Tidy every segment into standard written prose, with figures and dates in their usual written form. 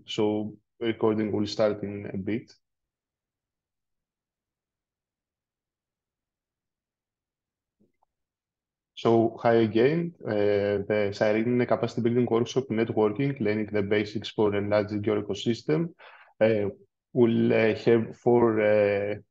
So recording will start in a bit. So hi again, the SIRENE capacity building workshop networking, learning the basics for enlarging your ecosystem. We'll have four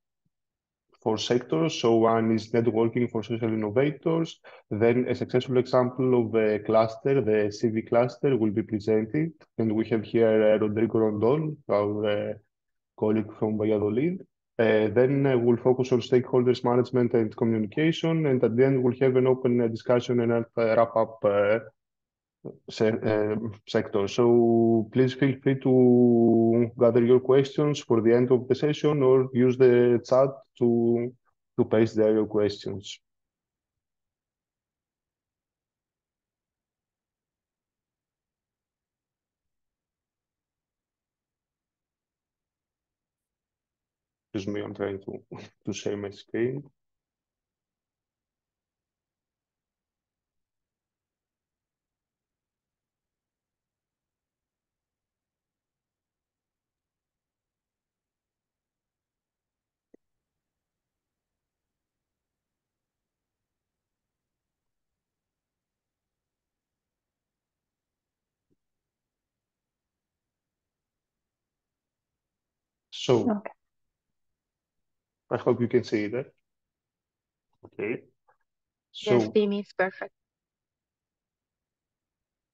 sectors. So one is networking for social innovators. Then a successful example of a cluster, the CV cluster, will be presented. And we have here Rodrigo Rondon, our colleague from Valladolid. Then we'll focus on stakeholders management and communication. And at the end, we'll have an open discussion and a wrap-up sector. So please feel free to gather your questions for the end of the session or use the chat to paste there your questions. Excuse me, I'm trying to share my screen. So Okay. I hope you can see that. Okay. Yes, So Dimi is perfect.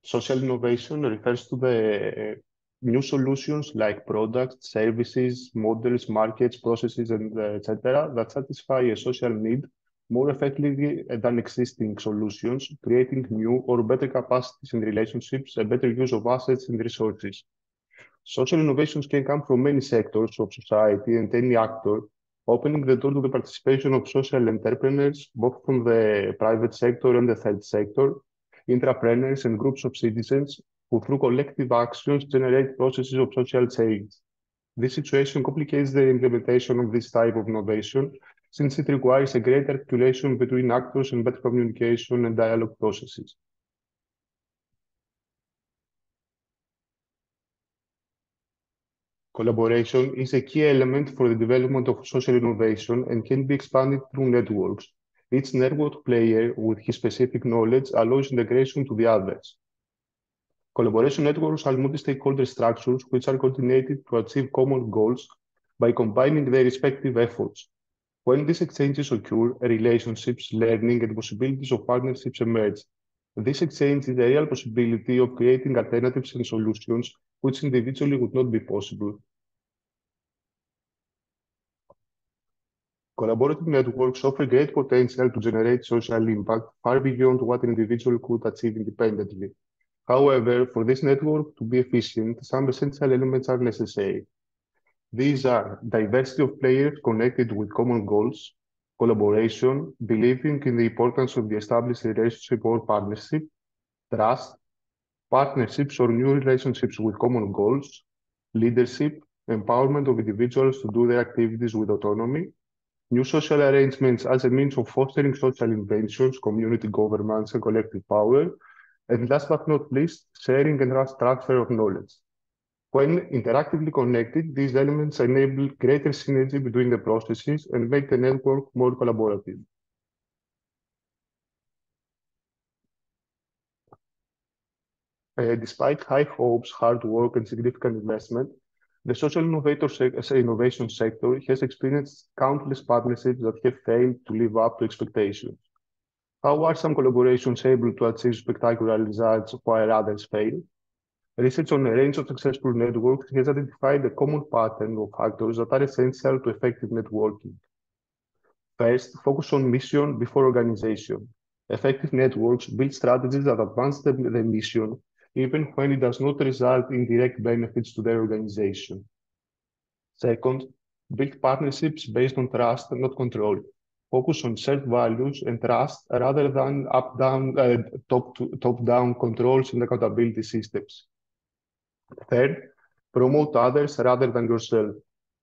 social innovation refers to the new solutions like products, services, models, markets, processes, and etc. that satisfy a social need more effectively than existing solutions, creating new or better capacities and relationships, a better use of assets and resources. Social innovations can come from many sectors of society and any actor, opening the door to the participation of social entrepreneurs, both from the private sector and the third sector, entrepreneurs and groups of citizens who, through collective actions, generate processes of social change. This situation complicates the implementation of this type of innovation, since it requires a greater articulation between actors and better communication and dialogue processes. Collaboration is a key element for the development of social innovation and can be expanded through networks. Each network player with his specific knowledge allows integration to the others. Collaboration networks are multi-stakeholder structures which are coordinated to achieve common goals by combining their respective efforts. When these exchanges occur, relationships, learning, and possibilities of partnerships emerge. This exchange is a real possibility of creating alternatives and solutions which individually would not be possible. Collaborative networks offer great potential to generate social impact far beyond what an individual could achieve independently. However, for this network to be efficient, some essential elements are necessary. These are diversity of players connected with common goals, collaboration, believing in the importance of the established relationship or partnership, trust, partnerships or new relationships with common goals, leadership, empowerment of individuals to do their activities with autonomy, new social arrangements as a means of fostering social inventions, community governance, and collective power. And last but not least, sharing and transfer of knowledge. When interactively connected, these elements enable greater synergy between the processes and make the network more collaborative. Despite high hopes, hard work, and significant investment, the social innovation sector has experienced countless partnerships that have failed to live up to expectations. How are some collaborations able to achieve spectacular results while others fail? Research on a range of successful networks has identified a common pattern of factors that are essential to effective networking. First, focus on mission before organization. Effective networks build strategies that advance the mission, even when it does not result in direct benefits to their organization. Second, build partnerships based on trust and not control. Focus on shared values and trust rather than top-down controls and accountability systems. Third, promote others rather than yourself.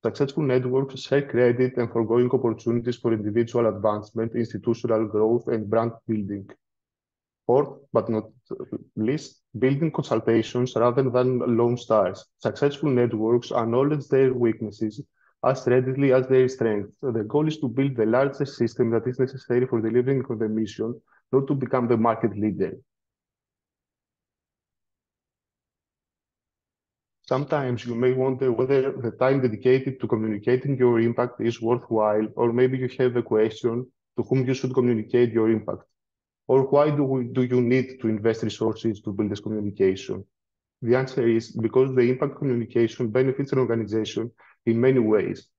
Successful networks share credit and foregoing opportunities for individual advancement, institutional growth, and brand building. Fourth, but not least, building consultations rather than lone stars. Successful networks acknowledge their weaknesses as readily as their strengths. The goal is to build the largest system that is necessary for delivering on the mission, not to become the market leader. Sometimes you may wonder whether the time dedicated to communicating your impact is worthwhile, or maybe you have a question to whom you should communicate your impact. Or why do you need to invest resources to build this communication? The answer is because the impact communication benefits an organization in many ways.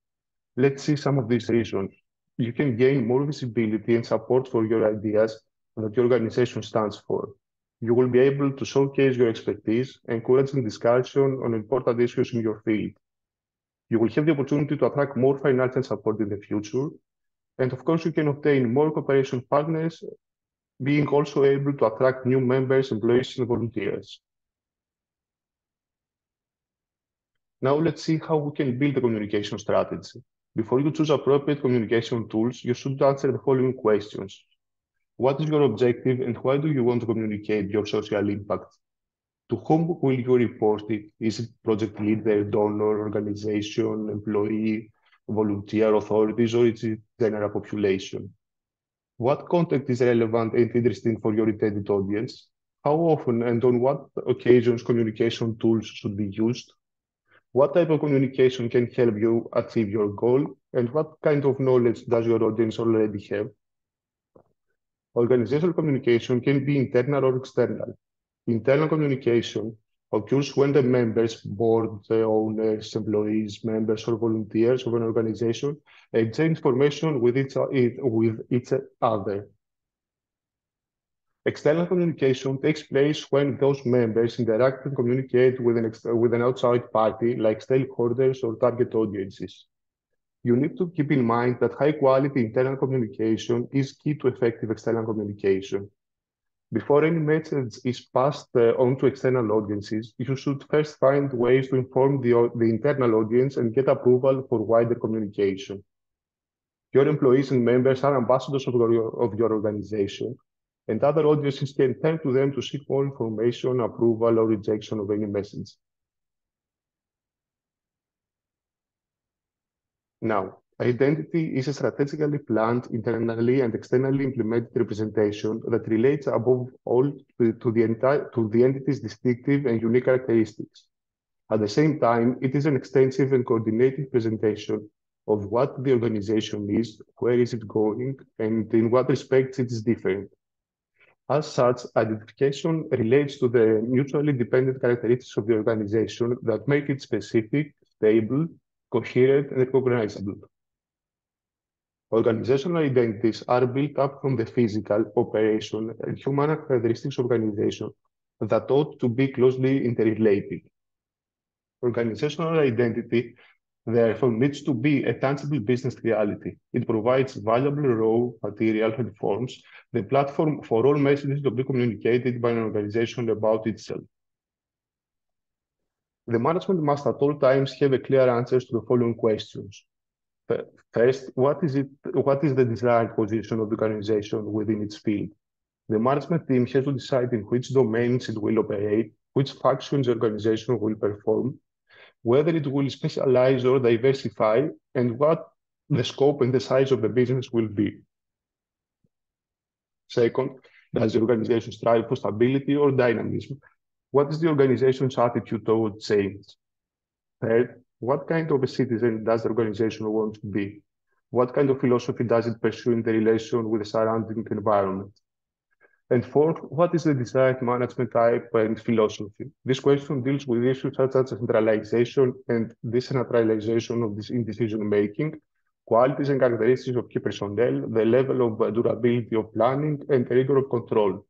Let's see some of these reasons. You can gain more visibility and support for your ideas that your organization stands for. You will be able to showcase your expertise, encouraging discussion on important issues in your field. You will have the opportunity to attract more financial support in the future. And of course, you can obtain more cooperation partners, being also able to attract new members, employees, and volunteers. Now let's see how we can build a communication strategy. Before you choose appropriate communication tools, you should answer the following questions. What is your objective and why do you want to communicate your social impact? To whom will you report it? Is it project leader, donor, organization, employee, volunteer, authorities, or is it general population? What content is relevant and interesting for your intended audience? How often and on what occasions communication tools should be used? What type of communication can help you achieve your goal? And what kind of knowledge does your audience already have? Organizational communication can be internal or external. Internal communication occurs when the members, board, owners, employees, members, or volunteers of an organization exchange information with each other. External communication takes place when those members interact and communicate with an outside party, like stakeholders or target audiences. You need to keep in mind that high-quality internal communication is key to effective external communication. Before any message is passed on to external audiences, you should first find ways to inform the internal audience and get approval for wider communication. Your employees and members are ambassadors of your organization, and other audiences can turn to them to seek more information, approval, or rejection of any message. Now, identity is a strategically planned, internally and externally implemented representation that relates above all to the entity's distinctive and unique characteristics. At the same time, it is an extensive and coordinated presentation of what the organization is, where is it going, and in what respects it is different. As such, identification relates to the mutually dependent characteristics of the organization that make it specific, stable, coherent, and recognizable. Organizational identities are built up from the physical, operation, and human characteristics of organization that ought to be closely interrelated. Organizational identity, therefore, needs to be a tangible business reality. It provides valuable raw material and forms the platform for all messages to be communicated by an organization about itself. The management must at all times have a clear answers to the following questions. First, what is the desired position of the organization within its field? The management team has to decide in which domains it will operate, which functions the organization will perform, whether it will specialize or diversify, and what the scope and the size of the business will be. Second, does the organization strive for stability or dynamism? What is the organization's attitude towards change? Third, what kind of a citizen does the organization want to be? What kind of philosophy does it pursue in the relation with the surrounding environment? And fourth, what is the desired management type and philosophy? This question deals with issues such as centralization and decentralization of this in decision-making, qualities and characteristics of key personnel, the level of durability of planning, and the rigor of control.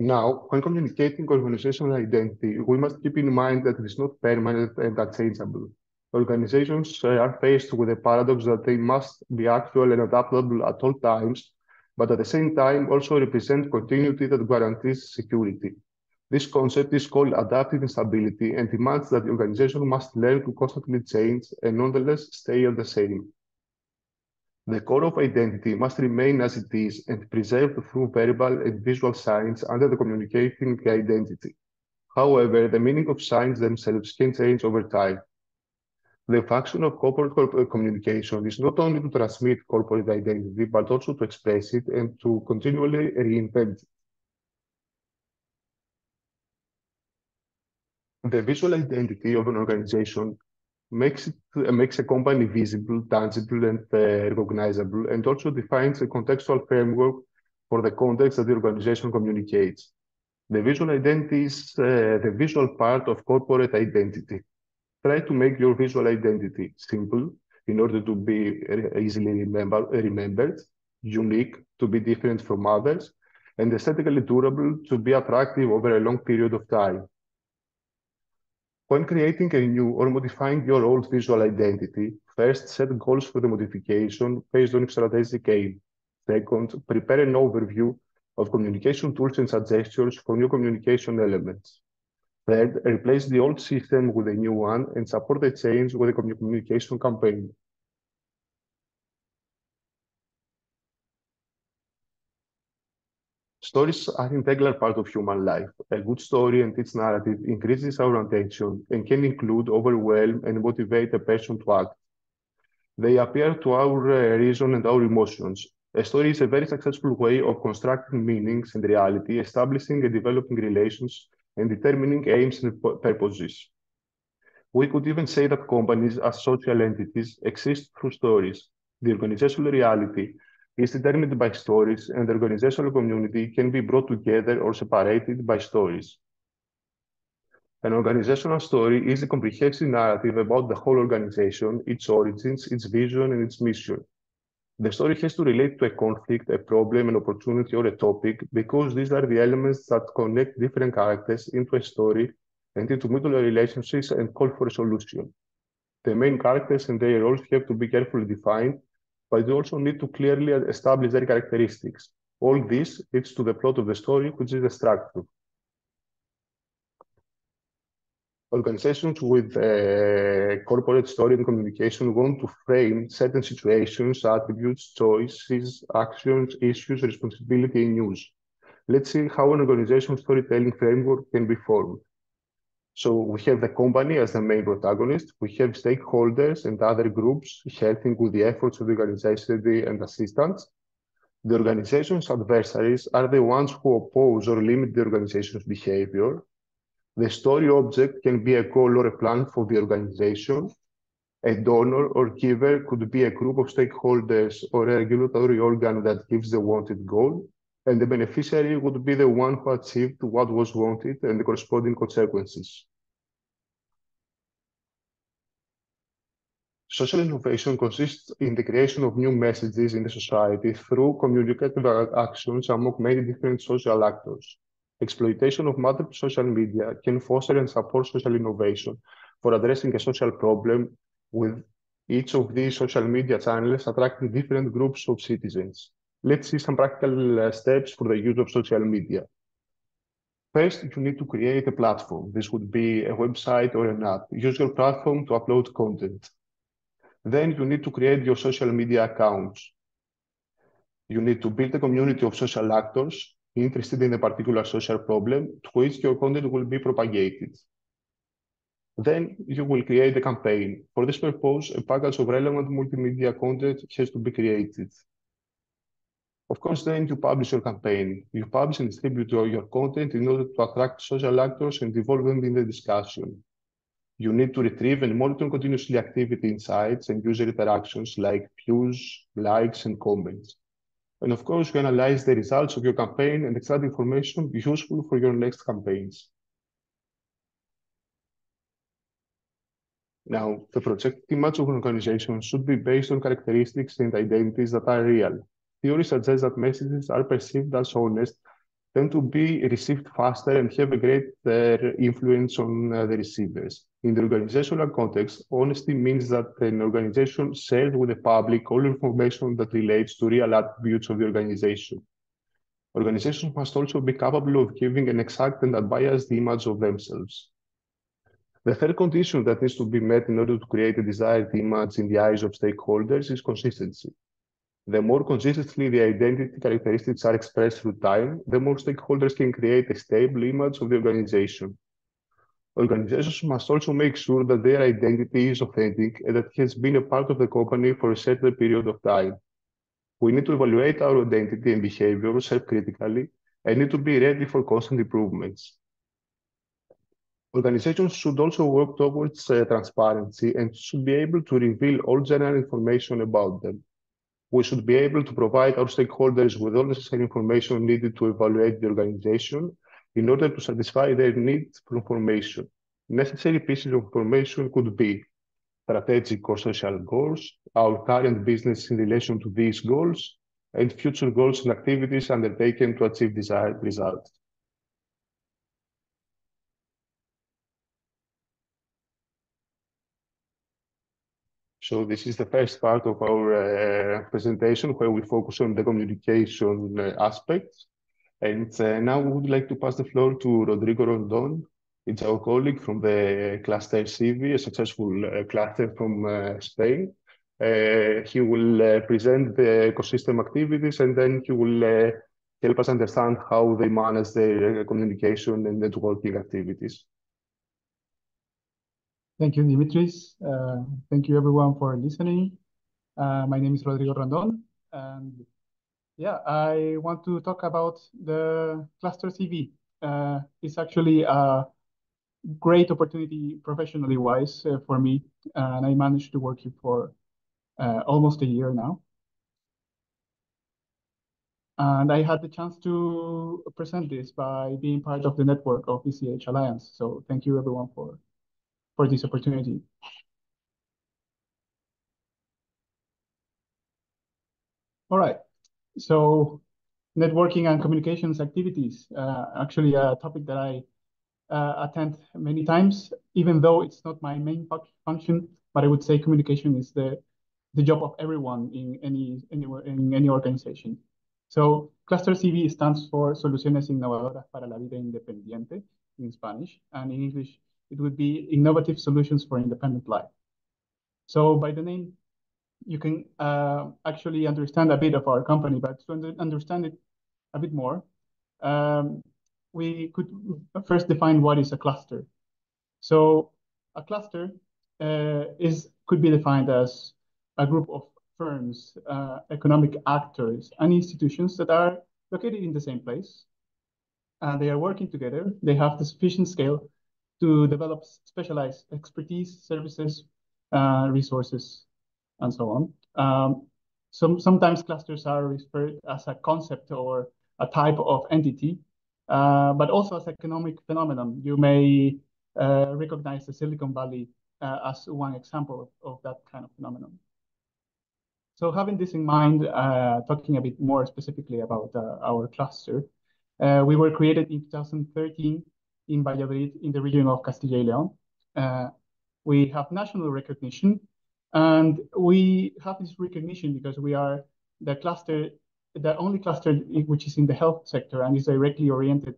Now, when communicating organizational identity, we must keep in mind that it is not permanent and unchangeable. Organizations are faced with the paradox that they must be actual and adaptable at all times, but at the same time also represent continuity that guarantees security. This concept is called adaptive instability and demands that the organization must learn to constantly change and nonetheless stay the same. The core of identity must remain as it is and preserved through verbal and visual signs under the communicating identity. However, the meaning of signs themselves can change over time. The function of corporate communication is not only to transmit corporate identity, but also to express it and to continually reinvent it. The visual identity of an organization makes a company visible, tangible, and recognizable, and also defines a contextual framework for the context that the organization communicates. The visual identity is the visual part of corporate identity. Try to make your visual identity simple in order to be easily remembered, unique to be different from others, and aesthetically durable to be attractive over a long period of time. When creating a new or modifying your old visual identity, first set goals for the modification based on strategic aim. Second, prepare an overview of communication tools and suggestions for new communication elements. Third, replace the old system with a new one and support the change with a communication campaign. Stories are an integral part of human life. A good story and its narrative increases our attention and can include, overwhelm, and motivate a person to act. They appear to our reason and our emotions. A story is a very successful way of constructing meanings and reality, establishing and developing relations, and determining aims and purposes. We could even say that companies as social entities exist through stories. The organizational reality is determined by stories, and the organizational community can be brought together or separated by stories. An organizational story is a comprehensive narrative about the whole organization, its origins, its vision, and its mission. The story has to relate to a conflict, a problem, an opportunity, or a topic, because these are the elements that connect different characters into a story and into mutual relationships and call for a solution. The main characters and their roles have to be carefully defined, but you also need to clearly establish their characteristics. All this leads to the plot of the story, which is the structure. Organizations with corporate story and communication want to frame certain situations, attributes, choices, actions, issues, responsibility, and news. Let's see how an organizational storytelling framework can be formed. So we have the company as the main protagonist. We have stakeholders and other groups helping with the efforts of the organization and assistants. The organization's adversaries are the ones who oppose or limit the organization's behavior. The story object can be a goal or a plan for the organization. A donor or giver could be a group of stakeholders or a regulatory organ that gives the wanted goal. And the beneficiary would be the one who achieved what was wanted and the corresponding consequences. Social innovation consists in the creation of new messages in the society through communicative actions among many different social actors. Exploitation of modern social media can foster and support social innovation for addressing a social problem, with each of these social media channels attracting different groups of citizens. Let's see some practical steps for the use of social media. First, you need to create a platform. This would be a website or an app. Use your platform to upload content. Then you need to create your social media accounts. You need to build a community of social actors interested in a particular social problem to which your content will be propagated. Then you will create a campaign. For this purpose, a package of relevant multimedia content has to be created. Of course, then you publish your campaign. You publish and distribute your content in order to attract social actors and involve them in the discussion. You need to retrieve and monitor continuously activity insights and user interactions like views, likes, and comments. And of course, you analyze the results of your campaign and extract information useful for your next campaigns. Now, the projected image of an organization should be based on characteristics and identities that are real. Theory suggests that messages are perceived as honest, tend to be received faster, and have a greater influence on the receivers. In the organizational context, honesty means that an organization shares with the public all information that relates to real attributes of the organization. Organizations must also be capable of giving an exact and unbiased image of themselves. The third condition that needs to be met in order to create a desired image in the eyes of stakeholders is consistency. The more consistently the identity characteristics are expressed through time, the more stakeholders can create a stable image of the organization. Organizations must also make sure that their identity is authentic and that it has been a part of the company for a certain period of time. We need to evaluate our identity and behavior self-critically and need to be ready for constant improvements. Organizations should also work towards transparency and should be able to reveal all general information about them. We should be able to provide our stakeholders with all necessary information needed to evaluate the organization in order to satisfy their needs for information. Necessary pieces of information could be strategic or social goals, our current business in relation to these goals, and future goals and activities undertaken to achieve desired results. So this is the first part of our presentation where we focus on the communication aspects. And now we would like to pass the floor to Rodrigo Rondon. It's our colleague from the cluster CV, a successful cluster from Spain. He will present the ecosystem activities and then he will help us understand how they manage their communication and networking activities. Thank you, Dimitris. Thank you, everyone, for listening. My name is Rodrigo Rondon, and yeah, I want to talk about the cluster CV. It's actually a great opportunity professionally wise for me, and I managed to work here for almost a year now. And I had the chance to present this by being part of the network of ECH Alliance. So thank you, everyone, for this opportunity. All right, so networking and communications activities, actually a topic that I attend many times, even though it's not my main function, but I would say communication is the job of everyone in any organization. So Cluster CV stands for Soluciones Innovadoras para la Vida Independiente in Spanish, and in English, it would be Innovative Solutions for Independent Life. So by the name, you can actually understand a bit of our company, but to understand it a bit more, we could first define what is a cluster. So a cluster could be defined as a group of firms, economic actors, and institutions that are located in the same place. They are working together. They have the sufficient scale to develop specialized expertise, services, resources, and so on. Sometimes clusters are referred as a concept or a type of entity, but also as economic phenomenon. You may recognize the Silicon Valley as one example of that kind of phenomenon. So having this in mind, talking a bit more specifically about our cluster, we were created in 2013 in Valladolid in the region of Castilla y León. We have national recognition, and we have this recognition because we are the only cluster which is in the health sector and is directly oriented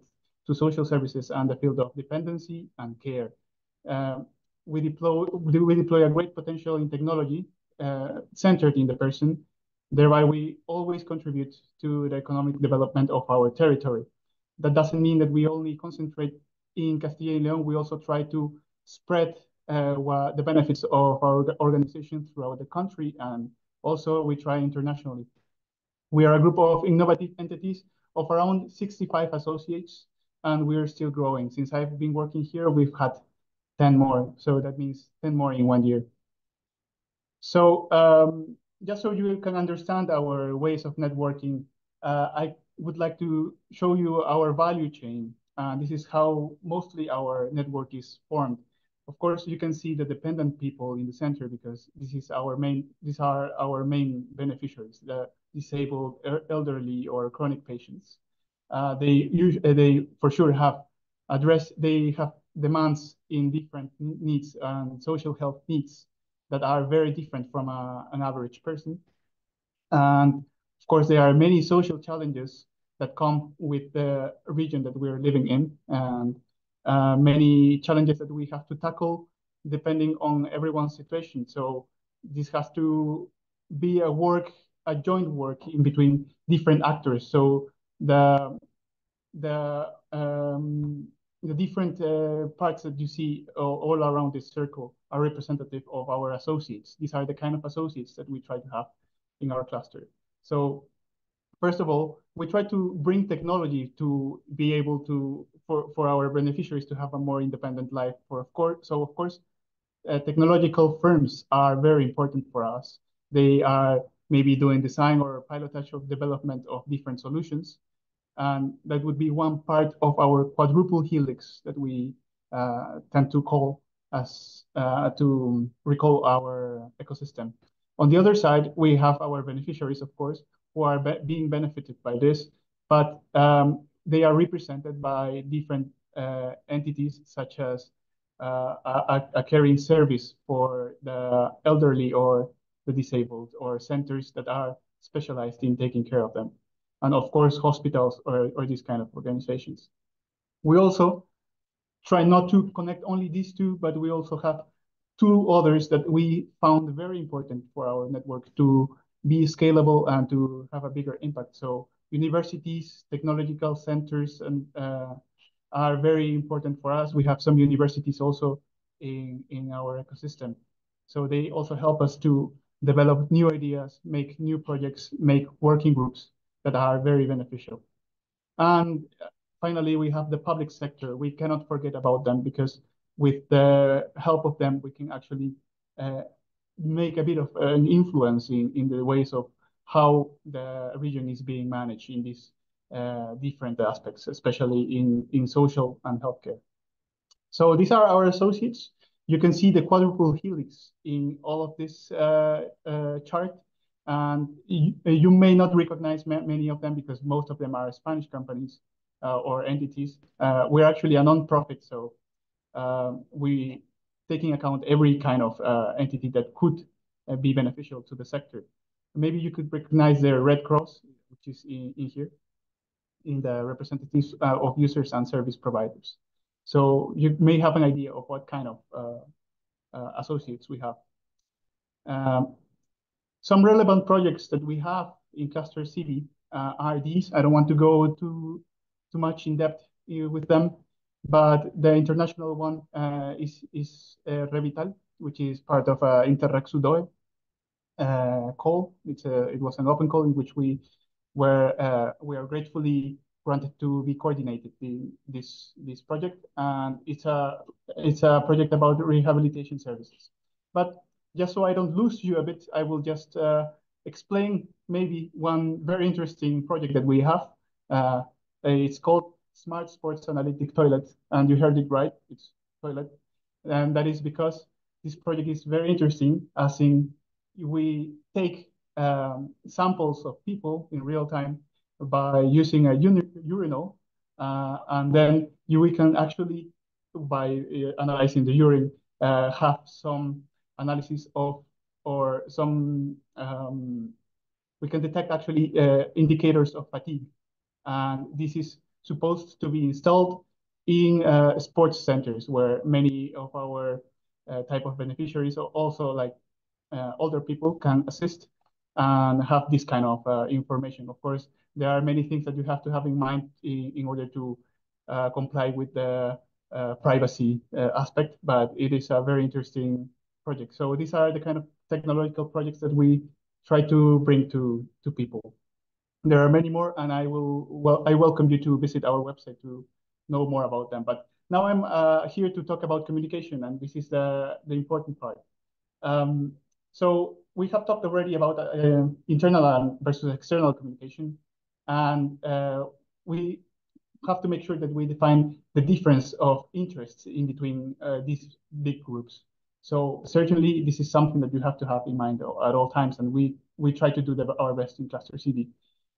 to social services and the field of dependency and care. We deploy a great potential in technology centered in the person. Thereby, we always contribute to the economic development of our territory. That doesn't mean that we only concentrate in Castilla y León. We also try to spread the benefits of our organization throughout the country, and also we try internationally. We are a group of innovative entities of around 65 associates, and we're still growing. Since I've been working here, we've had 10 more, so that means 10 more in 1 year. So just so you can understand our ways of networking, I would like to show you our value chain. This is how mostly our network is formed. Of course, you can see the dependent people in the center because these are our main beneficiaries, the disabled, elderly, or chronic patients. They for sure have demands in different needs and social health needs that are very different from an average person. And of course, there are many social challenges that come with the region that we're living in, and many challenges that we have to tackle depending on everyone's situation. So this has to be a work a joint work in between different actors. So the um, the different parts that you see all around this circle are representative of our associates. These are the kind of associates that we try to have in our cluster. So first of all, we try to bring technology to be able to for our beneficiaries to have a more independent life. Of course, technological firms are very important for us. They are maybe doing design or pilotage of development of different solutions. And that would be one part of our quadruple helix that we tend to call as to recall our ecosystem. On the other side, we have our beneficiaries, of course, who are being benefited by this, but they are represented by different entities such as a caring service for the elderly or the disabled, or centers that are specialized in taking care of them, and of course hospitals or these kind of organizations. We also try not to connect only these two, but we also have two others that we found very important for our network to be scalable and to have a bigger impact. So universities, technological centers, and are very important for us. We have some universities also in our ecosystem. So they also help us to develop new ideas, make new projects, make working groups that are very beneficial. And finally, we have the public sector. We cannot forget about them, because with the help of them, we can actually make a bit of an influence in the ways of how the region is being managed in these different aspects, especially in social and healthcare. So these are our associates. You can see the quadruple helix in all of this chart. And you may not recognize many of them because most of them are Spanish companies or entities. We're actually a non-profit, so we taking account every kind of entity that could be beneficial to the sector. Maybe you could recognize the Red Cross, which is in here, in the representatives of users and service providers. So you may have an idea of what kind of associates we have. Some relevant projects that we have in Cluster City are these. I don't want to go too much in depth with them, but the international one is Revital, which is part of Interreg Sudoe call. It was an open call in which we are gratefully granted to be coordinated in this project, and it's a project about rehabilitation services. But just so I don't lose you a bit, I will just explain maybe one very interesting project that we have. It's called Smart Sports Analytic Toilet, and you heard it right, it's toilet. And that is because this project is very interesting, as in we take samples of people in real time by using a urinal, and then we can actually, by analyzing the urine, have some analysis of, or some, we can detect actually indicators of fatigue. And this is supposed to be installed in sports centers, where many of our type of beneficiaries, or also like older people, can assist and have this kind of information. Of course, there are many things that you have to have in mind in order to comply with the privacy aspect, but it is a very interesting project. So these are the kind of technological projects that we try to bring to people. There are many more, and I welcome you to visit our website to know more about them. But now I'm here to talk about communication, and this is the important part. So we have talked already about internal versus external communication, and we have to make sure that we define the difference of interests in between these big groups. So certainly this is something that you have to have in mind at all times, and we try to do our best in Cluster CD.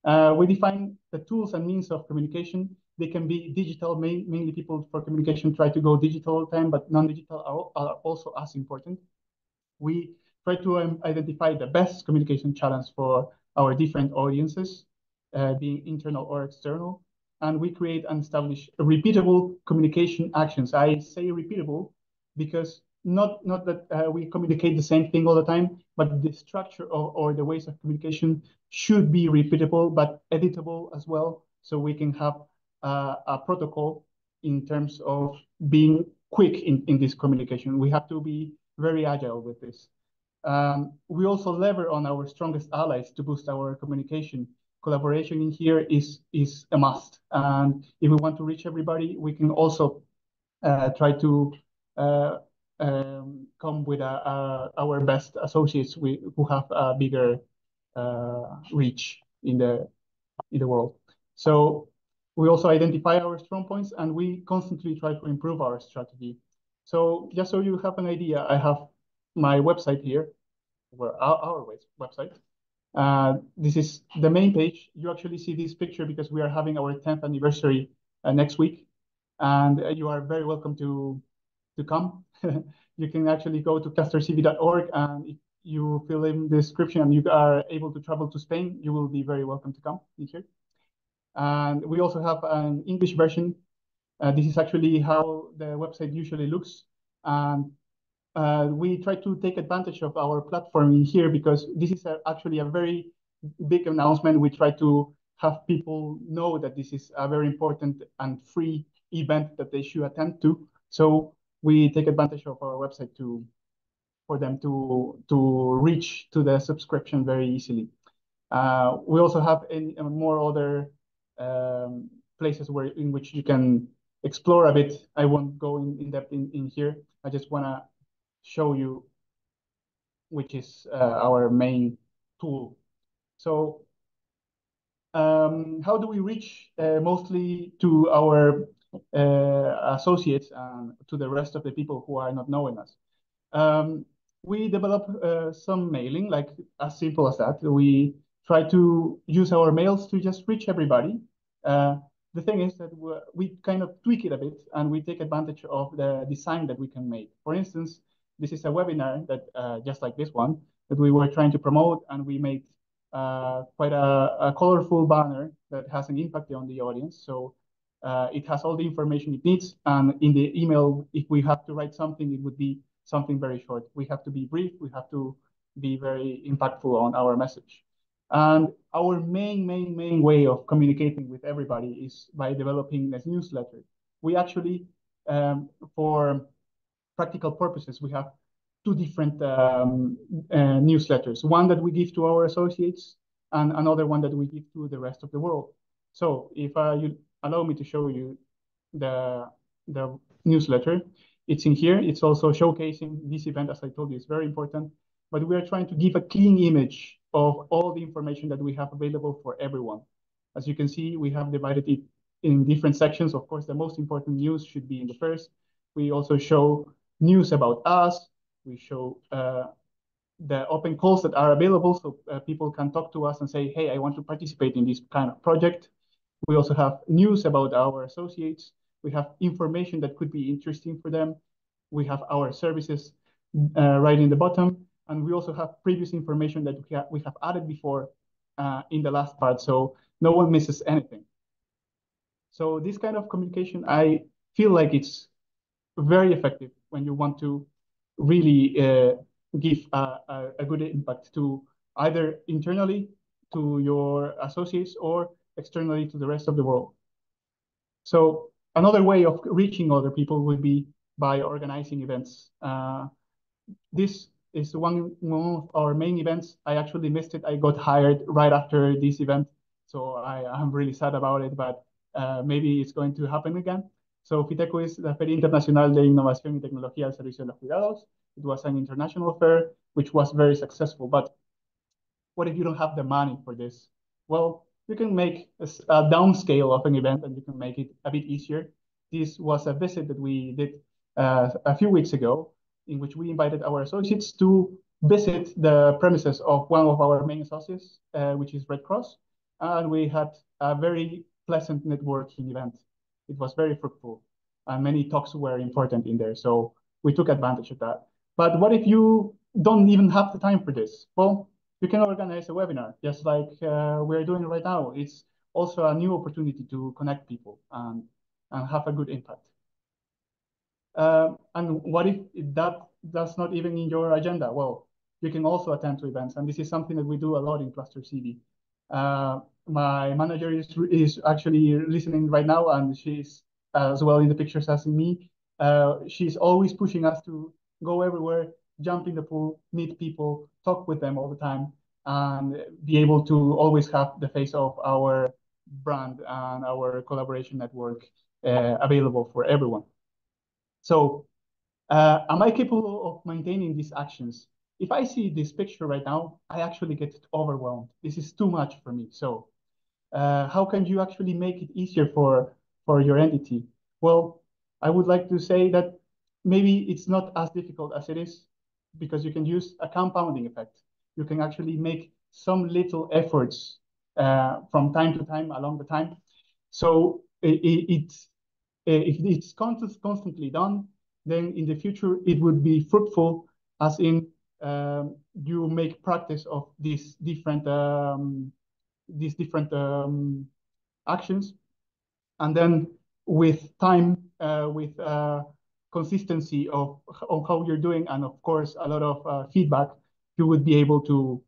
We define the tools and means of communication. They can be digital, mainly people for communication try to go digital all the time, but non-digital are also as important. We try to identify the best communication channels for our different audiences, being internal or external, and we create and establish repeatable communication actions. I say repeatable because not that we communicate the same thing all the time, but the structure or the ways of communication should be repeatable but editable as well, so we can have a protocol in terms of being quick in this communication. We have to be very agile with this. We also lever on our strongest allies to boost our communication. Collaboration in here is a must. And if we want to reach everybody, we can also try to come with our best associates who have a bigger reach in the world. So we also identify our strong points and we constantly try to improve our strategy. So just so you have an idea, I have my website here, where our website. This is the main page. You actually see this picture because we are having our 10th anniversary next week, and you are very welcome to come. You can actually go to castercv.org, and if you fill in the description and you are able to travel to Spain, you will be very welcome to come in here. And we also have an English version. This is actually how the website usually looks. And we try to take advantage of our platform in here because this is actually a very big announcement. We try to have people know that this is a very important and free event that they should attend to. So we take advantage of our website for them to reach to the subscription very easily. We also have more other places in which you can explore a bit. I won't go in depth in here. I just want to show you which is our main tool. So how do we reach mostly to our associates and to the rest of the people who are not knowing us? We develop some mailing, like as simple as that. We try to use our mails to just reach everybody. The thing is that we kind of tweak it a bit and we take advantage of the design that we can make. For instance, this is a webinar that just like this one that we were trying to promote, and we made quite a colorful banner that has an impact on the audience. So it has all the information it needs, and in the email, if we have to write something, it would be something very short. We have to be brief. We have to be very impactful on our message. And our main way of communicating with everybody is by developing a newsletter. We actually, for practical purposes, we have two different newsletters. One that we give to our associates and another one that we give to the rest of the world. So if you allow me to show you the newsletter, it's in here. It's also showcasing this event, as I told you, it's very important. But we are trying to give a clean image of all the information that we have available for everyone. As you can see, we have divided it in different sections. Of course, the most important news should be in the first. We also show news about us. We show the open calls that are available, so people can talk to us and say, hey, I want to participate in this kind of project. We also have news about our associates. We have information that could be interesting for them. We have our services right in the bottom. And we also have previous information that we have added before in the last part, so no one misses anything. So this kind of communication, I feel like it's very effective when you want to really give a good impact to either internally to your associates or externally to the rest of the world. So another way of reaching other people would be by organizing events. This is one of our main events. I actually missed it. I got hired right after this event, so I'm really sad about it, but maybe it's going to happen again. So FITECO is la Feria Internacional de Innovación y Tecnología al Servicio de los Cuidados. It was an international fair, which was very successful. But what if you don't have the money for this? Well, you can make a downscale of an event and you can make it a bit easier. This was a visit that we did a few weeks ago, in which we invited our associates to visit the premises of one of our main associates, which is Red Cross. And we had a very pleasant networking event. It was very fruitful and many talks were important in there. So we took advantage of that. But what if you don't even have the time for this? Well, you can organize a webinar just like we're doing right now. It's also a new opportunity to connect people and have a good impact. And what if that that's not even in your agenda. Well, you can also attend to events, and this is something that we do a lot in Cluster CD. My manager is actually listening right now, and she's as well in the pictures as in me. She's always pushing us to go everywhere, jump in the pool, meet people, talk with them all the time, and be able to always have the face of our brand and our collaboration network available for everyone. So am I capable of maintaining these actions? If I see this picture right now, I actually get overwhelmed. This is too much for me. So how can you actually make it easier for your entity? Well, I would like to say that maybe it's not as difficult as it is because you can use a compounding effect. You can actually make some little efforts from time to time along the time. So if it's constantly done, then in the future it would be fruitful, as in you make practice of these different actions, and then with time, with consistency of how you're doing, and of course a lot of feedback, you would be able to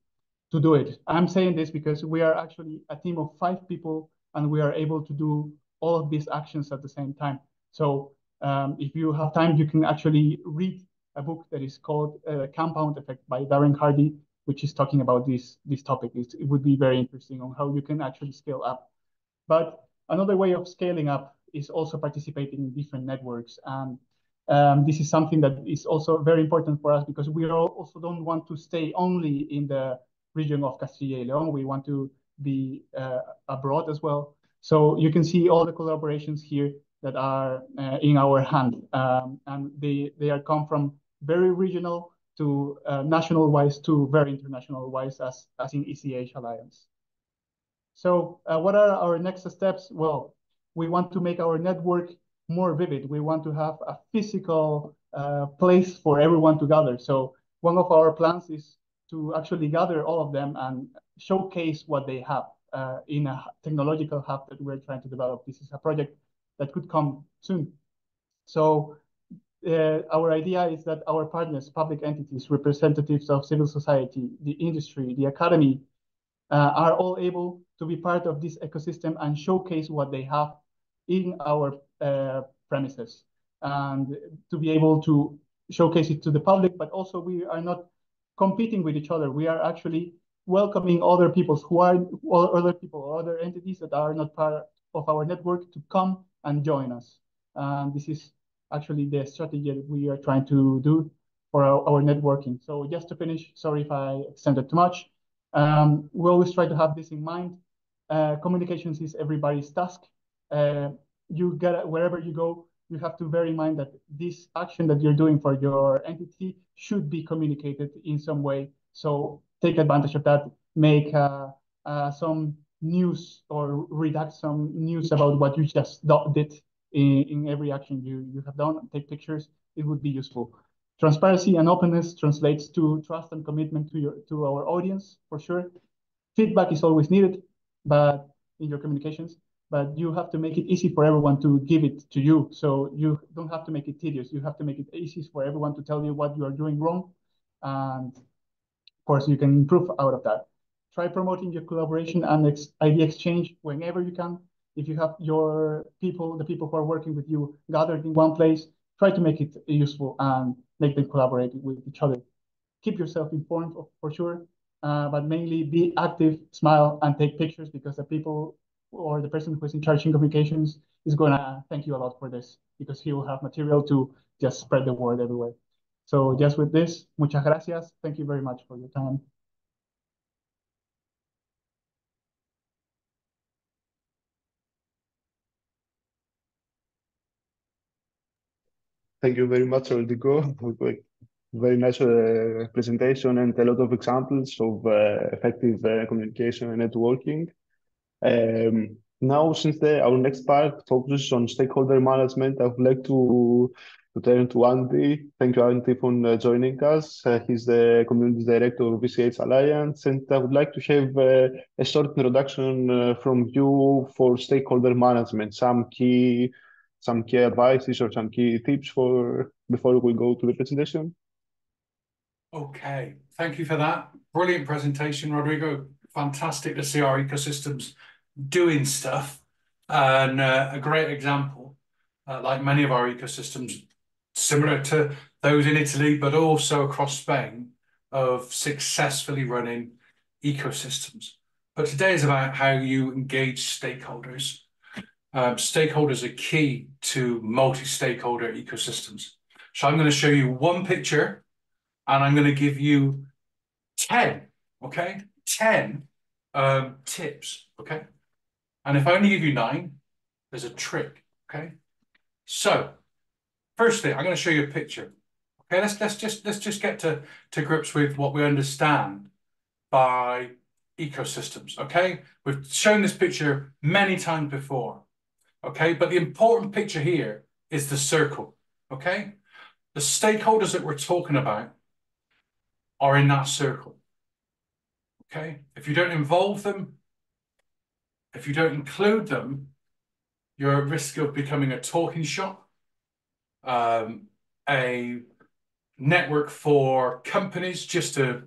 do it. I'm saying this because we are actually a team of 5 people, and we are able to do all of these actions at the same time. So if you have time, you can actually read a book that is called Compound Effect by Darren Hardy, which is talking about this topic. It would be very interesting on how you can actually scale up. But another way of scaling up is also participating in different networks. And this is something that is also very important for us because we also don't want to stay only in the region of Castilla y León. We want to be abroad as well. So you can see all the collaborations here that are in our hand. And they are come from very regional to national wise to very international wise as in ECH Alliance. So what are our next steps? Well, we want to make our network more vivid. We want to have a physical place for everyone to gather. So one of our plans is to actually gather all of them and showcase what they have in a technological hub that we're trying to develop. This is a project that could come soon. So our idea is that our partners, public entities, representatives of civil society, the industry, the academy, are all able to be part of this ecosystem and showcase what they have in our premises, and to be able to showcase it to the public. But also we are not competing with each other. We are actually welcoming other people or other entities that are not part of our network to come and join us. And this is actually the strategy that we are trying to do for our networking. So just to finish, sorry if I extended too much. We always try to have this in mind. Communications is everybody's task. Wherever you go, you have to bear in mind that this action that you're doing for your entity should be communicated in some way. So take advantage of that. Make some news or redact some news about what you just did in every action you have done. Take pictures. It would be useful. Transparency and openness translates to trust and commitment to our audience, for sure. Feedback is always needed, but in your communications, but you have to make it easy for everyone to give it to you. So you don't have to make it tedious. You have to make it easy for everyone to tell you what you are doing wrong. And of course, you can improve out of that. Try promoting your collaboration and idea exchange whenever you can. If you have your people, the people who are working with you gathered in one place, try to make it useful and make them collaborate with each other. Keep yourself informed, for sure, but mainly be active, smile, and take pictures, because the people or the person who is in charge in communications is going to thank you a lot for this, because he will have material to just spread the word everywhere. So just with this, muchas gracias. Thank you very much for your time. Thank you very much, Rodrigo. Very nice presentation and a lot of examples of effective communication and networking. Now, since our next part focuses on stakeholder management, I would like to turn to Andy. Thank you, Andy, for joining us. He's the Community Director of VCH Alliance, and I would like to have a short introduction from you for stakeholder management, some key advices or some key tips for before we go to the presentation. Okay, thank you for that. Brilliant presentation, Rodrigo. Fantastic to see our ecosystems doing stuff. And a great example, like many of our ecosystems, similar to those in Italy, but also across Spain, of successfully running ecosystems. But today is about how you engage stakeholders. Stakeholders are key to multi-stakeholder ecosystems. So I'm going to show you one picture and I'm going to give you 10, okay? 10 tips, okay? And if I only give you 9, there's a trick, okay? So, firstly, I'm going to show you a picture. Okay, let's just get to grips with what we understand by ecosystems, okay? We've shown this picture many times before, okay? But the important picture here is the circle, okay? The stakeholders that we're talking about are in that circle, okay? If you don't involve them, if you don't include them, you're at risk of becoming a talking shop, a network for companies just to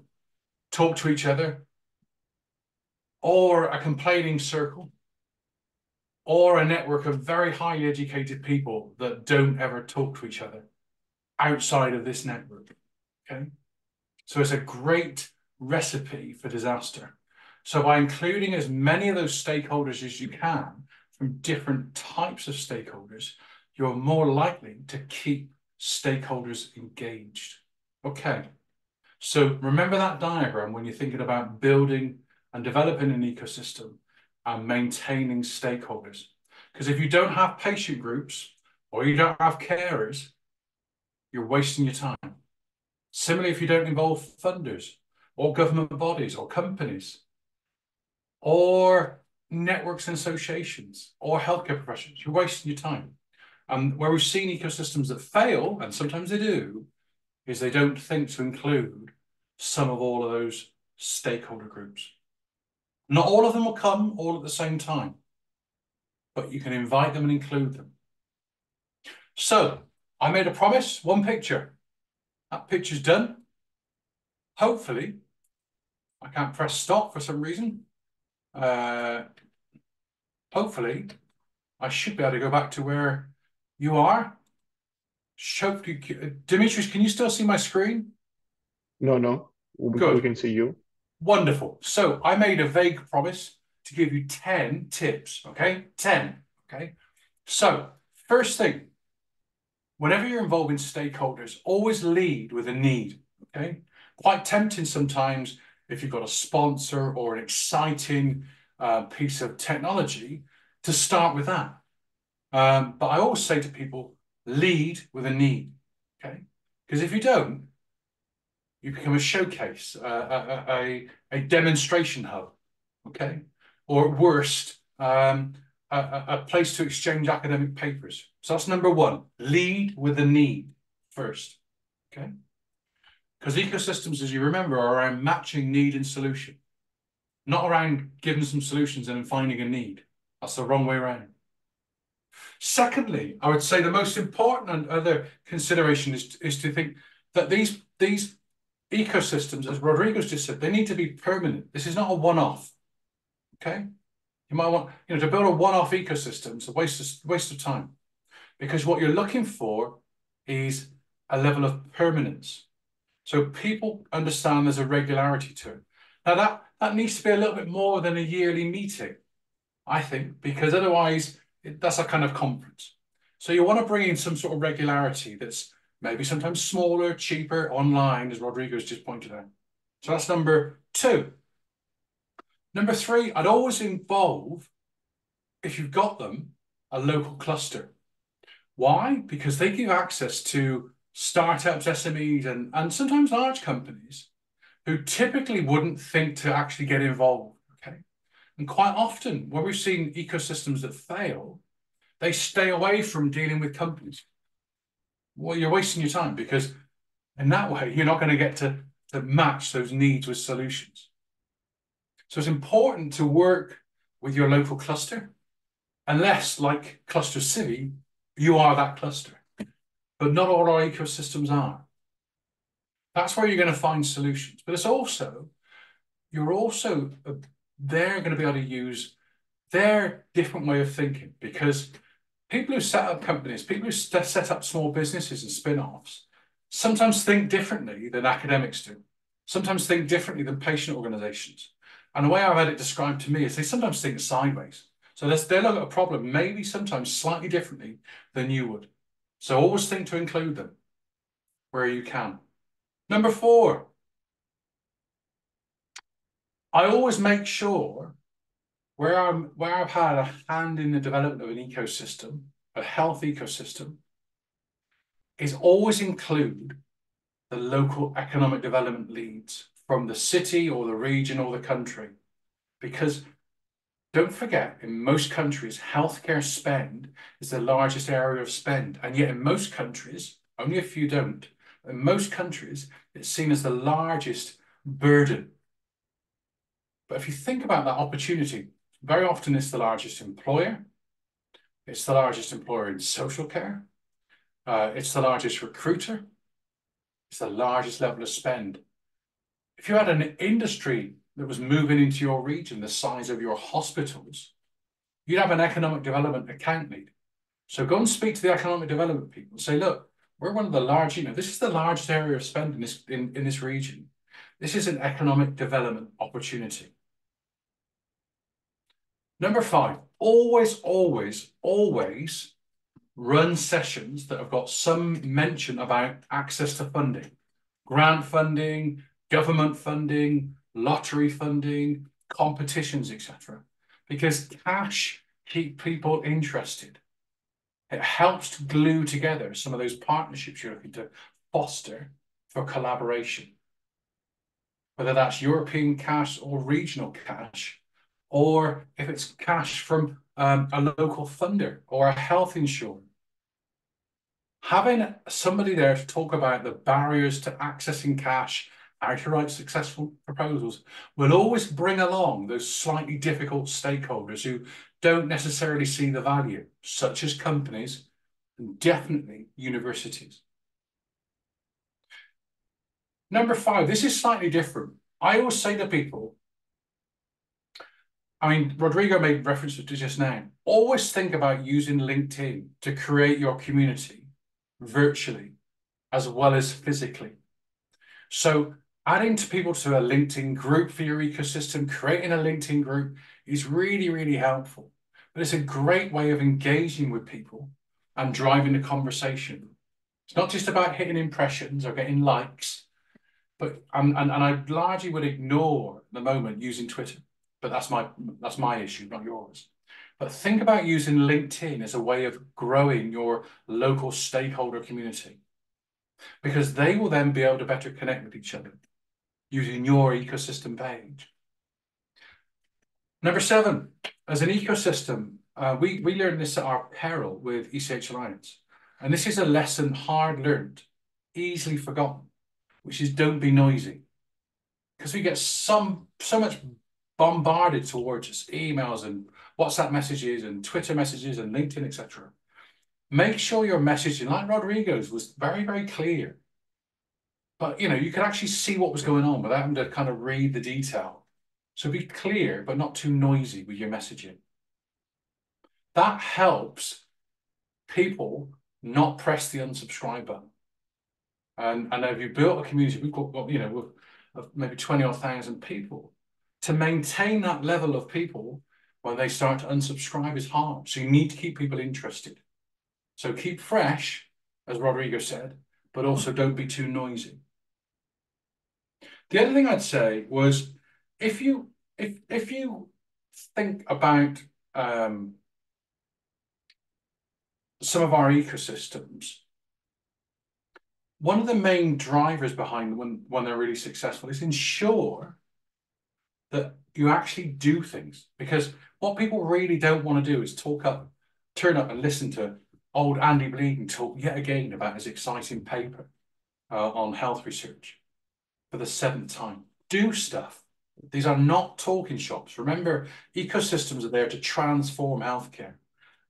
talk to each other, or a complaining circle, or a network of very highly educated people that don't ever talk to each other outside of this network, okay? So it's a great recipe for disaster. So by including as many of those stakeholders as you can from different types of stakeholders, you're more likely to keep stakeholders engaged. Okay, so remember that diagram when you're thinking about building and developing an ecosystem and maintaining stakeholders. Because if you don't have patient groups or you don't have carers, you're wasting your time. Similarly, if you don't involve funders or government bodies or companies or networks and associations or healthcare professionals, you're wasting your time. And where we've seen ecosystems that fail, and sometimes they do, is they don't think to include some of all of those stakeholder groups. Not all of them will come all at the same time, but you can invite them and include them. So I made a promise, one picture. That picture's done. Hopefully, I can't press stop for some reason. Hopefully, I should be able to go back to where you are. Dimitris, can you still see my screen? No, we Good. can see you. Wonderful. So I made a vague promise to give you 10 tips, okay? 10, okay? So first thing, whenever you're involving stakeholders, always lead with a need, okay? Quite tempting sometimes if you've got a sponsor or an exciting piece of technology to start with that. But I always say to people, lead with a need, okay? Because if you don't, you become a showcase, a demonstration hub, okay? Or at worst, a place to exchange academic papers. So that's number one, lead with a need first, okay? Because ecosystems, as you remember, are around matching need and solution, not around giving some solutions and then finding a need. That's the wrong way around. Secondly, I would say the most important and other consideration is to think that these ecosystems, as Rodrigo's just said, they need to be permanent. This is not a one-off, okay? You might want, to build a one-off ecosystem is a waste of time, because what you're looking for is a level of permanence. So people understand there's a regularity to it. Now that needs to be a little bit more than a yearly meeting, I think, because otherwise that's a kind of conference. So you want to bring in some sort of regularity that's maybe sometimes smaller, cheaper, online, as Rodrigo's just pointed out. So that's number 2. Number 3, I'd always involve, if you've got them, a local cluster. Why? Because they give access to startups, SMEs, and sometimes large companies who typically wouldn't think to actually get involved, okay? And quite often, when we've seen ecosystems that fail, they stay away from dealing with companies. Well, you're wasting your time, because in that way, you're not going to get to match those needs with solutions. So it's important to work with your local cluster, unless, like Cluster City, you are that cluster. But not all our ecosystems are. That's where you're going to find solutions. But it's also, you're also, they're going to be able to use their different way of thinking, because people who set up companies, people who set up small businesses and spin-offs, sometimes think differently than academics do, sometimes think differently than patient organizations. And the way I've had it described to me is they sometimes think sideways. So they look at a problem maybe sometimes slightly differently than you would. So always think to include them where you can. Number 4, I always make sure where I've had a hand in the development of an ecosystem, a health ecosystem, is always include the local economic development leads from the city or the region or the country. Because don't forget, in most countries, healthcare spend is the largest area of spend. And yet in most countries, only a few don't, in most countries, it's seen as the largest burden. But if you think about that opportunity, very often it's the largest employer. It's the largest employer in social care. It's the largest recruiter. It's the largest level of spend. If you had an industry that was moving into your region the size of your hospitals, you'd have an economic development account lead. So go and speak to the economic development people and say, look, we're one of the large, this is the largest area of spend in this region. This is an economic development opportunity. Number 5, always, always, always run sessions that have got some mention about access to funding, grant funding, government funding, lottery funding, competitions, etc. Because cash keeps people interested. It helps to glue together some of those partnerships you're looking to foster for collaboration. Whether that's European cash or regional cash, or if it's cash from a local funder or a health insurer. Having somebody there to talk about the barriers to accessing cash, how to write successful proposals, will always bring along those slightly difficult stakeholders who don't necessarily see the value, such as companies and definitely universities. Number 5, this is slightly different. I always say to people, Rodrigo made reference to just now, always think about using LinkedIn to create your community virtually as well as physically. So adding people to a LinkedIn group for your ecosystem, creating a LinkedIn group is really, really helpful. But it's a great way of engaging with people and driving the conversation. It's not just about hitting impressions or getting likes, but and I largely would ignore at the moment using Twitter. But that's my issue, not yours. But think about using LinkedIn as a way of growing your local stakeholder community, because they will then be able to better connect with each other using your ecosystem page. Number 7, as an ecosystem, we learned this at our peril with ECH Alliance. And this is a lesson hard learned, easily forgotten, which is don't be noisy. Because we get so much bombarded towards us, emails and WhatsApp messages and Twitter messages and LinkedIn, etc. Make sure your messaging, like Rodrigo's, was very, very clear. But, you could actually see what was going on without having to kind of read the detail. So be clear, but not too noisy with your messaging. That helps people not press the unsubscribe button. And if you built a community, we've got of maybe 20,000 people, to maintain that level of people when they start to unsubscribe is hard. So you need to keep people interested. So keep fresh, as Rodrigo said, but also don't be too noisy. The other thing I'd say was, if you think about some of our ecosystems, one of the main drivers behind when they're really successful is ensure that you actually do things. Because what people really don't want to do is turn up and listen to old Andy Bleeden talk yet again about his exciting paper on health research for the 7th time. Do stuff. These are not talking shops. Remember, ecosystems are there to transform healthcare,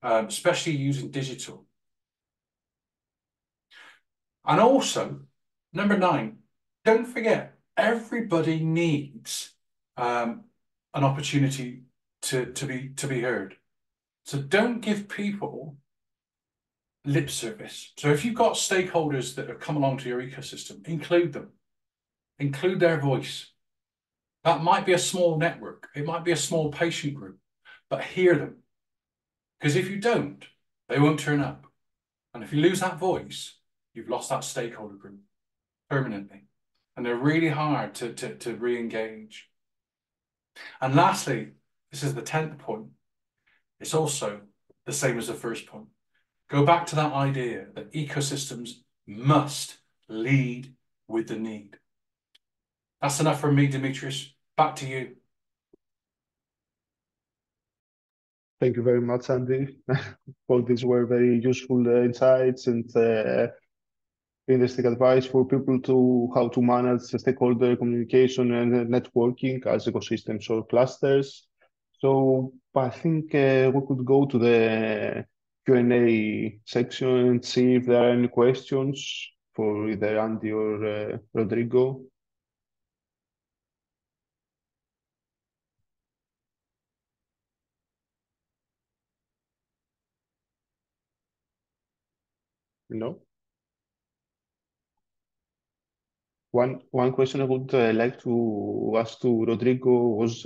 especially using digital. And also, number 9, don't forget, everybody needs an opportunity to be heard. So don't give people lip service. So if you've got stakeholders that have come along to your ecosystem, include them, include their voice. That might be a small network, it might be a small patient group, but hear them. Because if you don't, they won't turn up. And if you lose that voice, you've lost that stakeholder group permanently. And they're really hard to re-engage. And lastly, this is the 10th point. It's also the same as the first point. Go back to that idea that ecosystems must lead with the need. That's enough from me, Demetrius. Back to you. Thank you very much, Andy. All these were very useful insights and interesting advice for people to how to manage stakeholder communication and networking as ecosystems or clusters. So I think we could go to the Q&A section and see if there are any questions for either Andy or Rodrigo. No? One question I would like to ask to Rodrigo was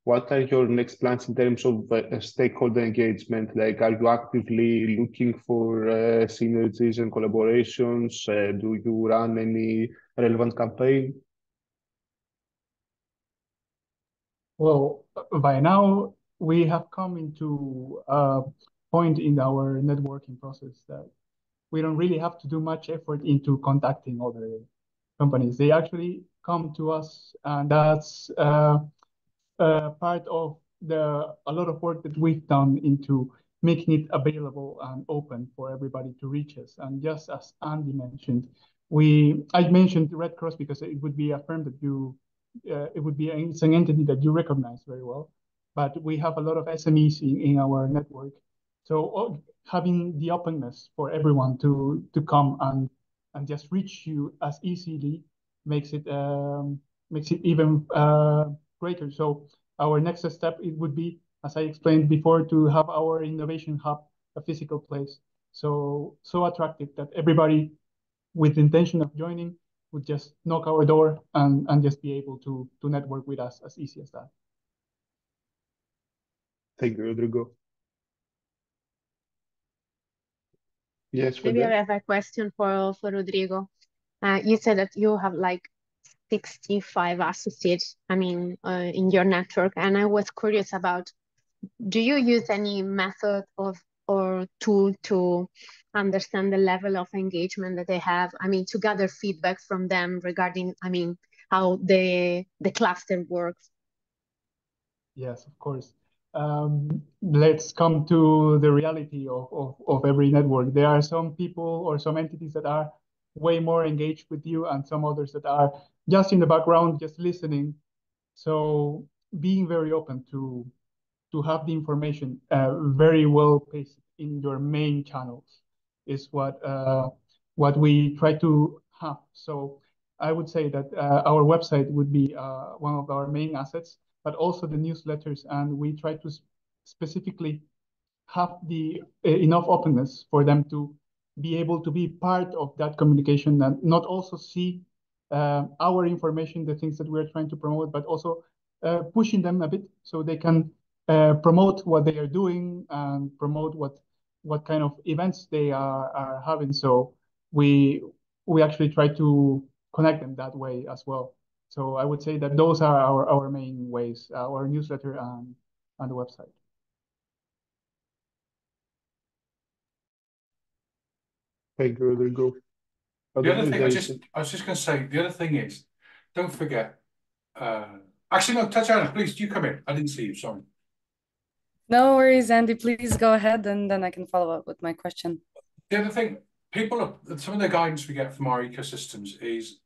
what are your next plans in terms of stakeholder engagement? Like, are you actively looking for synergies and collaborations? Do you run any relevant campaign? Well, by now we have come into a point in our networking process that we don't really have to do much effort into contacting other companies. They actually come to us, and that's part of a lot of work that we've done into making it available and open for everybody to reach us. And just as Andy mentioned, I mentioned Red Cross because it would be a firm that it's an entity that you recognize very well. But we have a lot of SMEs in our network. So having the openness for everyone to come and just reach you as easily makes it even greater. So our next step, it would be, as I explained before, to have our innovation hub a physical place. So attractive that everybody with intention of joining would just knock our door and just be able to network with us as easy as that. Thank you, Rodrigo. Yes, Maybe I have a question for Rodrigo. You said that you have like 65 associates, in your network, and I was curious about, do you use any method or tool to understand the level of engagement that they have? To gather feedback from them regarding, how the cluster works. Yes, of course. Let's come to the reality of every network. There are some people or some entities that are way more engaged with you and some others that are just in the background, just listening. So being very open to have the information very well paced in your main channels is what we try to have. So I would say that our website would be one of our main assets, but also the newsletters, and we try to specifically have the enough openness for them to be able to be part of that communication and not also see our information, the things that we're trying to promote, but also pushing them a bit so they can promote what they are doing and promote what kind of events they are having. So we actually try to connect them that way as well. So I would say that those are our main ways, our newsletter and the website. Thank you, Rodrigo. The other thing, I was just going to say, the other thing is, don't forget, actually, no, Tatiana, please, you come in. I didn't see you, sorry. No worries, Andy, please go ahead and then I can follow up with my question. The other thing, some of the guidance we get from our ecosystems is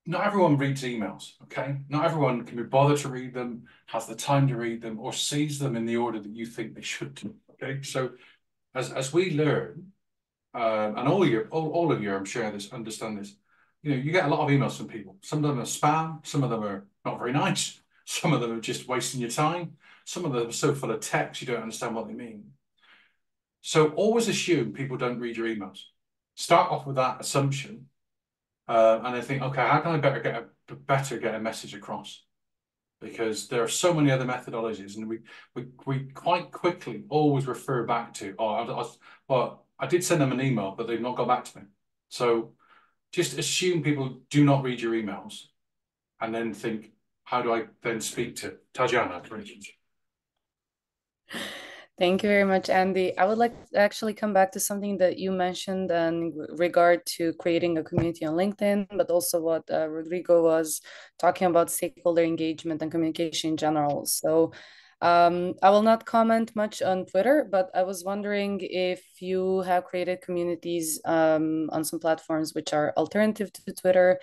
not everyone reads emails, okay? Not everyone can be bothered to read them, has the time to read them, or sees them in the order that you think they should do, okay? So as we learn, and all of you, I'm sure understand this, you get a lot of emails from people. Some of them are spam, some of them are not very nice, some of them are just wasting your time, some of them are so full of text you don't understand what they mean. So always assume people don't read your emails. Start off with that assumption, and then think, okay, how can I better get a message across? Because there are so many other methodologies, and we quite quickly always refer back to, well, I did send them an email, but they've not got back to me. So just assume people do not read your emails, and then think, how do I then speak to Tajana, for instance? Thank you very much, Andy. I would like to actually come back to something that you mentioned in regard to creating a community on LinkedIn, but also what Rodrigo was talking about stakeholder engagement and communication in general. So I will not comment much on Twitter, but I was wondering if you have created communities on some platforms which are alternative to Twitter.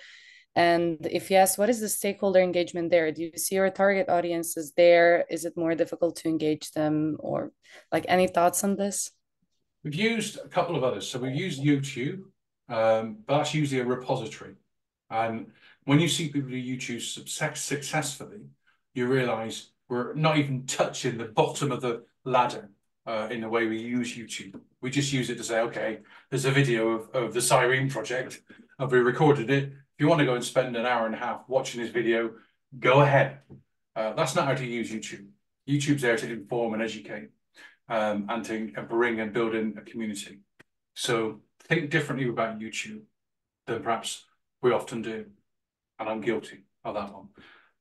And if yes, what is the stakeholder engagement there? Do you see your target audiences there? Is it more difficult to engage them, or like any thoughts on this? We've used a couple of others. So we've used YouTube, but that's usually a repository. And when you see people who YouTube successfully, you realize we're not even touching the bottom of the ladder in the way we use YouTube. We just use it to say, okay, there's a video of the SIRENE project, and we recorded it. If you want to go and spend an hour and a half watching this video, go ahead. That's not how to use YouTube. YouTube's there to inform and educate, and to bring and build in a community. So think differently about YouTube than perhaps we often do. And I'm guilty of that one.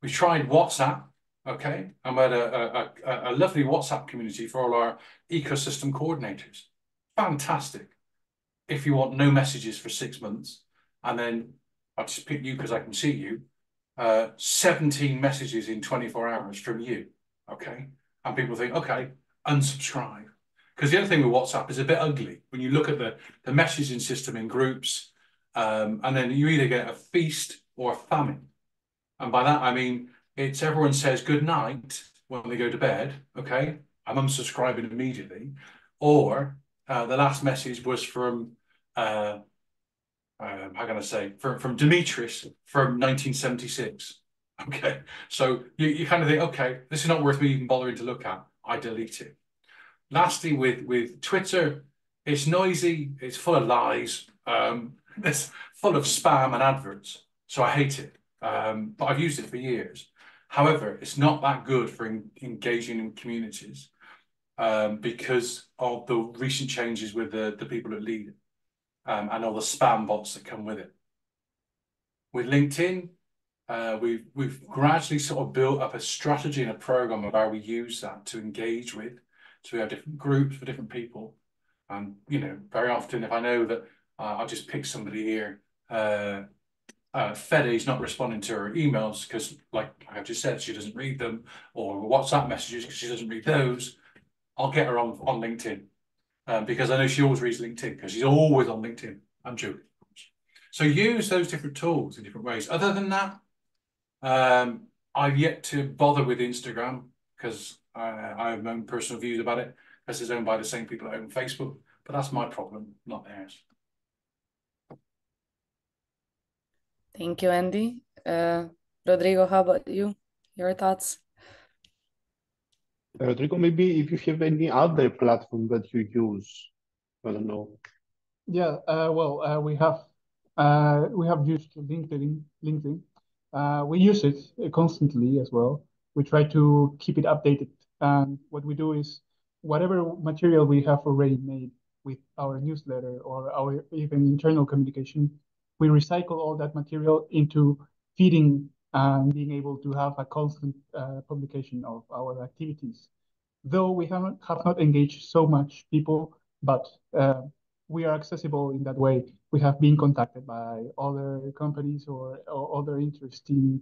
We tried WhatsApp, okay? And we had a lovely WhatsApp community for all our ecosystem coordinators. Fantastic. If you want no messages for 6 months, and then I'll just pick you because I can see you, 17 messages in 24 hours from you, okay? And people think, okay, unsubscribe. Because the other thing with WhatsApp is a bit ugly. When you look at the messaging system in groups, and then you either get a feast or a famine. And by that, I mean, it's everyone says good night when they go to bed, okay? I'm unsubscribing immediately. Or the last message was from, how can I say, from Demetrius from 1976. Okay, so you kind of think, okay, this is not worth me even bothering to look at. I delete it. Lastly, with Twitter, it's noisy, it's full of lies, it's full of spam and adverts. So I hate it, but I've used it for years. However, it's not that good for engaging in communities because of the recent changes with the people that lead it, and all the spam bots that come with it. With LinkedIn, we've gradually sort of built up a strategy and a program of how we use that to engage with. So we have different groups for different people. And, very often if I know that I'll just pick somebody here, Fede's not responding to her emails because, like I just said, she doesn't read them, or WhatsApp messages because she doesn't read those, I'll get her on LinkedIn because I know she always reads LinkedIn because she's always on LinkedIn. I'm joking. So use those different tools in different ways. Other than that, I've yet to bother with Instagram because I have my own personal views about it. This is owned by the same people that own Facebook, but that's my problem, not theirs. Thank you, Andy. Rodrigo, how about you? Your thoughts? Rodrigo, maybe if you have any other platform that you use, I don't know. Yeah, well, we have used LinkedIn. We use it constantly as well. We try to keep it updated. And what we do is whatever material we have already made with our newsletter or our even internal communication, we recycle all that material into feeding and being able to have a constant publication of our activities. Though we have not engaged so much people, but we are accessible in that way. We have been contacted by other companies or other interesting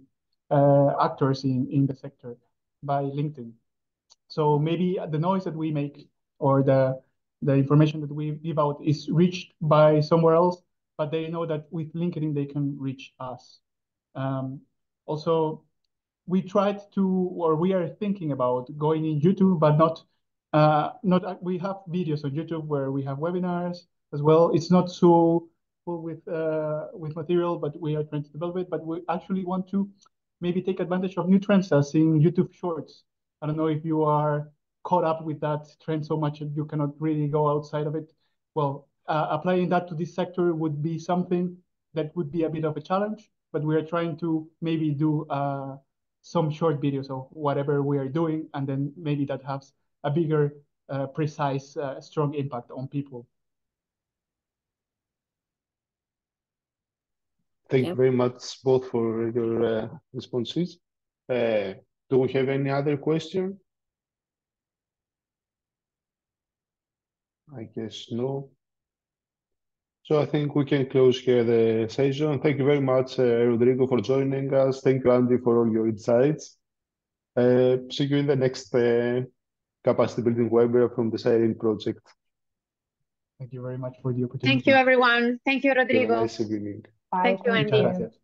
actors in the sector by LinkedIn. So maybe the noise that we make or the information that we give out is reached by somewhere else, but they know that with LinkedIn they can reach us. Also, we tried to, or we are thinking about going in YouTube, but not. We have videos on YouTube where we have webinars as well. It's not so with material, but we are trying to develop it. But we actually want to maybe take advantage of new trends, as in YouTube Shorts. I don't know if you are caught up with that trend so much that you cannot really go outside of it. Well, applying that to this sector would be something that would be a bit of a challenge, but we are trying to maybe do some short videos of whatever we are doing, and then maybe that has a bigger, precise, strong impact on people. Thank you very much both for your responses. Do we have any other question? I guess no. So I think we can close here the session. Thank you very much, Rodrigo, for joining us. Thank you, Andy, for all your insights. See you in the next capacity building webinar from the SIRENE project. Thank you very much for the opportunity. Thank you, everyone. Thank you, Have a Rodrigo. nice evening. Bye. Thank you, Thank Andy. you. Gracias.